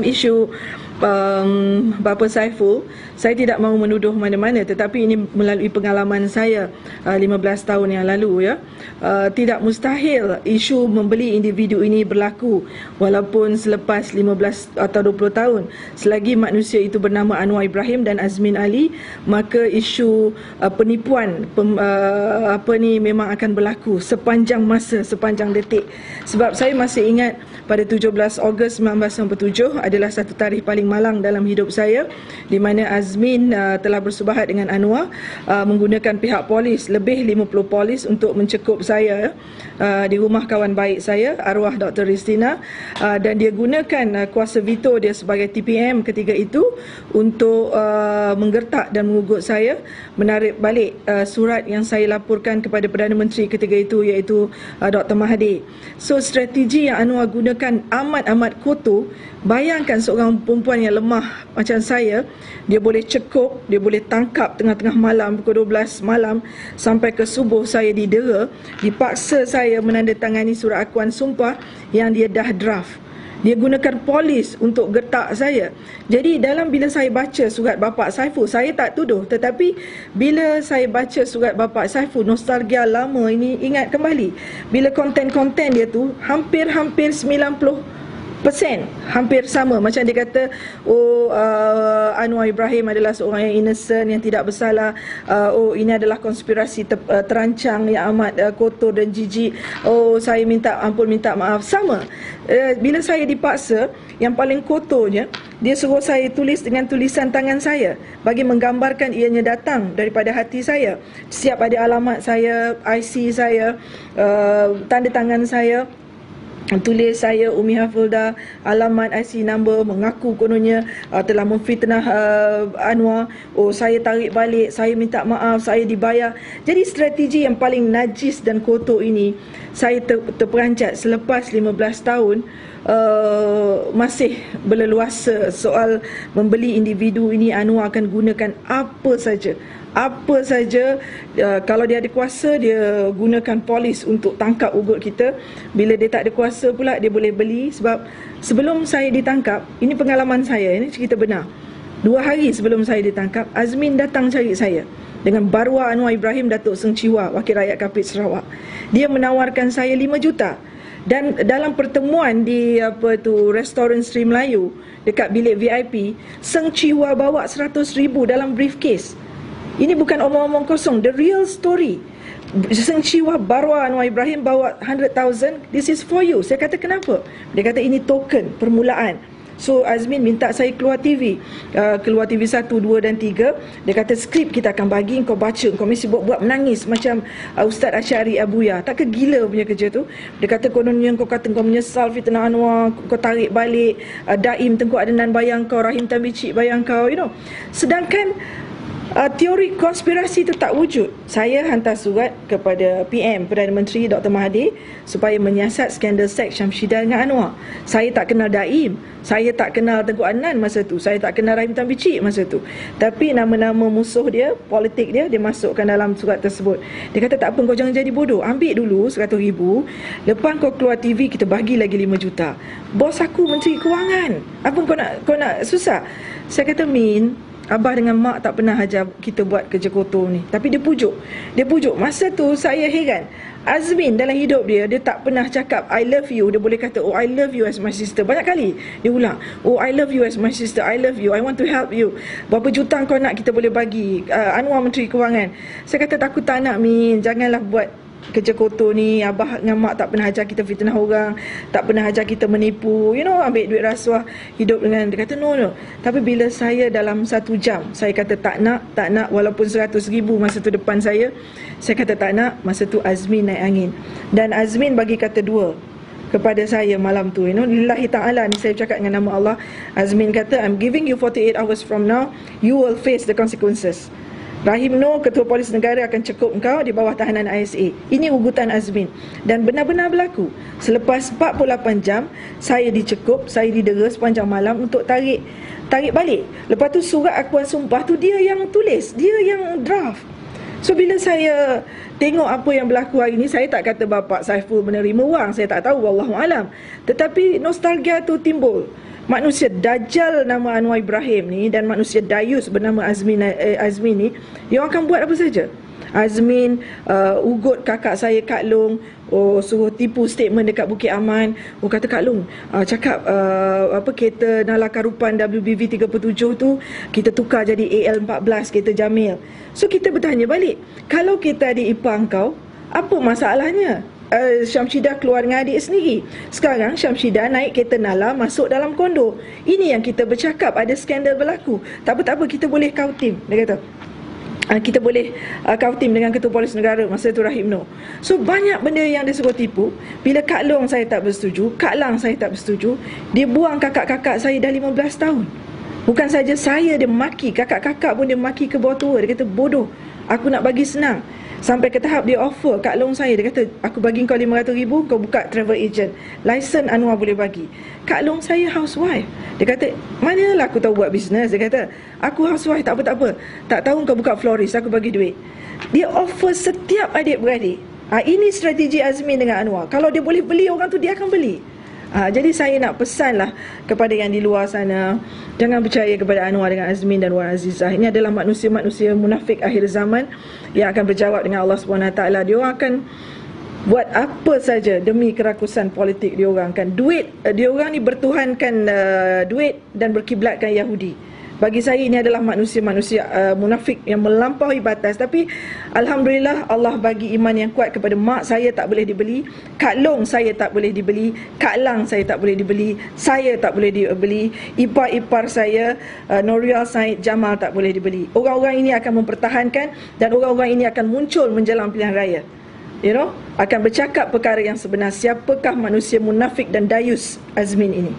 isu Bapa Saiful, saya tidak mahu menuduh mana-mana, tetapi ini melalui pengalaman saya 15 tahun yang lalu, ya. Tidak mustahil isu membeli individu ini berlaku walaupun selepas 15 atau 20 tahun. Selagi manusia itu bernama Anwar Ibrahim dan Azmin Ali, maka isu penipuan memang akan berlaku sepanjang masa, sepanjang detik. Sebab saya masih ingat pada 17 Ogos 1997 adalah satu tarikh paling malang dalam hidup saya, di mana Azmin telah bersubahat dengan Anwar menggunakan pihak polis, lebih 50 polis untuk mencekup saya di rumah kawan baik saya, arwah Dr. Ristina, dan dia gunakan kuasa veto dia sebagai TPM ketika itu untuk menggertak dan mengugut saya, menarik balik surat yang saya laporkan kepada Perdana Menteri ketika itu, iaitu Dr. Mahathir. So strategi yang Anwar gunakan amat kotor. Bayangkan seorang perempuan yang lemah macam saya, dia boleh cekup, dia boleh tangkap tengah-tengah malam, pukul 12 malam sampai ke subuh saya didera, dipaksa saya menandatangani surat akuan sumpah yang dia dah draft. Dia gunakan polis untuk gertak saya. Jadi bila saya baca surat Bapa Saiful, saya tak tuduh, tetapi bila saya baca surat Bapa Saiful, nostalgia lama ini ingat kembali. Bila konten-konten dia tu hampir 90% hampir sama. Macam dia kata, Anwar Ibrahim adalah seorang yang innocent, yang tidak bersalah. Ini adalah konspirasi terancang yang amat kotor dan jijik. Saya minta ampun, minta maaf. Sama. Bila saya dipaksa, yang paling kotornya, dia suruh saya tulis dengan tulisan tangan saya bagi menggambarkan ianya datang daripada hati saya. Siap ada alamat saya, IC saya, tanda tangan saya, tulis saya Umi Hafilda, alamat, IC number, mengaku kononnya telah memfitnah Anwar. Saya tarik balik, saya minta maaf, saya dibayar. Jadi strategi yang paling najis dan kotor ini saya terperanjat selepas 15 tahun. Masih berleluasa soal membeli individu ini. Anwar akan gunakan apa saja. Kalau dia ada kuasa, dia gunakan polis untuk tangkap ugut kita. Bila dia tak ada kuasa pula, dia boleh beli. Sebab sebelum saya ditangkap, ini pengalaman saya, ini cerita benar, 2 hari sebelum saya ditangkap, Azmin datang cari saya dengan barwa Anwar Ibrahim, Datuk Seng Chiwa, Wakil Rakyat Kapit Sarawak. Dia menawarkan saya 5 juta. Dan dalam pertemuan di restoran Sri Melayu dekat bilik VIP, Seng Chiwa bawa 100,000 dalam briefcase. Ini bukan omong-omong kosong, the real story. Seng Chiwa barwa Anwar Ibrahim bawa 100,000, this is for you. Saya kata, kenapa? Dia kata ini token, permulaan. So Azmin minta saya keluar TV, keluar TV 1, 2 dan 3. Dia kata skrip kita akan bagi, kau baca, kau mesti buat menangis macam Ustaz Asyari Abuya. Tak ke gila punya kerja tu? Dia kata kononnya kau kata kau menyesal fitnah Anwar, kau tarik balik Daim Tengku Adnan bayang kau, Rahim Tambicik bayang kau, sedangkan teori konspirasi itu tak wujud. Saya hantar surat kepada PM Perdana Menteri Dr. Mahathir supaya menyiasat skandal seks Syamsidah dengan Anwar. Saya tak kenal Daim, saya tak kenal Tengku Adnan masa tu, saya tak kenal Rahim Tambicik masa tu. Tapi nama-nama musuh dia, politik dia masukkan dalam surat tersebut. Dia kata tak apa, kau jangan jadi bodoh, ambil dulu 100,000, lepas kau keluar TV kita bagi lagi 5 juta. Bos aku Menteri Kewangan, apa kau nak susah? Saya kata, Min, Abah dengan Mak tak pernah ajar kita buat kerja kotor ni. Tapi dia pujuk. Masa tu saya heran. Azmin dalam hidup dia tak pernah cakap I love you. Dia boleh kata, I love you as my sister. Banyak kali dia ulang, I love you as my sister, I love you, I want to help you. Berapa juta kau nak kita boleh bagi. Anwar Menteri Kewangan. Saya kata, aku tak nak, Min, janganlah buat kerja kotor ni. Abah dengan Mak tak pernah ajar kita fitnah orang, tak pernah ajar kita menipu, ambil duit rasuah, hidup dengan. Dia kata no. Tapi bila saya dalam 1 jam saya kata tak nak, walaupun 100,000 masa tu depan saya kata tak nak. Masa tu Azmin naik angin. Dan Azmin bagi kata 2 kepada saya malam tu, lillahi ta'ala ni saya cakap dengan nama Allah. Azmin kata, I'm giving you 48 hours from now, you will face the consequences. Rahim Noor, Ketua Polis Negara, akan cekup engkau di bawah tahanan ISA. Ini ugutan Azmin. Dan benar-benar berlaku. Selepas 48 jam, saya dicekup, saya didera sepanjang malam untuk tarik balik. Lepas tu surat akuan sumpah tu dia yang tulis, dia yang draft. So bila saya tengok apa yang berlaku hari ni, saya tak kata Bapa Saiful menerima wang, saya tak tahu, wallahualam. Tetapi nostalgia tu timbul. manusia Dajjal nama Anwar Ibrahim ni dan manusia Dayus bernama Azmin ni, dia akan buat apa saja. Azmin ugut kakak saya Kak Long, suruh tipu statement dekat Bukit Aman. Kata Kak Long, cakap kereta Nala Karupan WBV 37 tu kita tukar jadi AL14 kereta Jamil. So kita bertanya balik, kalau kita adik ipar kau, apa masalahnya? Syamsidah keluar dengan adik sendiri. Sekarang Syamsidah naik kereta Nala masuk dalam kondo. Ini yang kita bercakap, ada skandal berlaku. Tak apa, kita boleh kau tim. Dia kata kita boleh kau tim dengan Ketua Polis Negara masa tu Rahim Noor. So banyak benda yang dia suruh tipu. Bila Kak Long saya tak bersetuju, Kak Lang saya tak bersetuju, dia buang kakak-kakak saya dah 15 tahun. Bukan saja saya, dia maki kakak-kakak pun, dia maki ke bawah tua. Dia kata bodoh, aku nak bagi senang. Sampai ke tahap dia offer Kak Long saya, dia kata aku bagi kau 500,000, kau buka travel agent, license Anwar boleh bagi. Kak Long saya housewife. Dia kata manalah aku tahu buat bisnes. Dia kata aku housewife, tak apa. Tak tahu kau buka florist, aku bagi duit. Dia offer setiap adik-beradik. Ini strategi Azmin dengan Anwar. Kalau dia boleh beli orang tu, dia akan beli. Jadi saya nak pesanlah kepada yang di luar sana, jangan percaya kepada Anwar dengan Azmin dan Wan Azizah. Ini adalah manusia-manusia munafik akhir zaman yang akan berjawab dengan Allah SWT. Dia orang akan buat apa saja demi kerakusan politik dia orang kan. Duit, dia orang ni bertuhankan duit dan berkiblatkan Yahudi. Bagi saya ini adalah manusia-manusia munafik yang melampaui batas. Tapi alhamdulillah Allah bagi iman yang kuat kepada mak saya tak boleh dibeli, Kak Long saya tak boleh dibeli, Kak Lang saya tak boleh dibeli, saya tak boleh dibeli, ipar-ipar saya Nurial Said Jamal tak boleh dibeli. Orang-orang ini akan mempertahankan dan orang-orang ini akan muncul menjelang pilihan raya. Akan bercakap perkara yang sebenar. Siapakah manusia munafik dan dayus Azmin ini?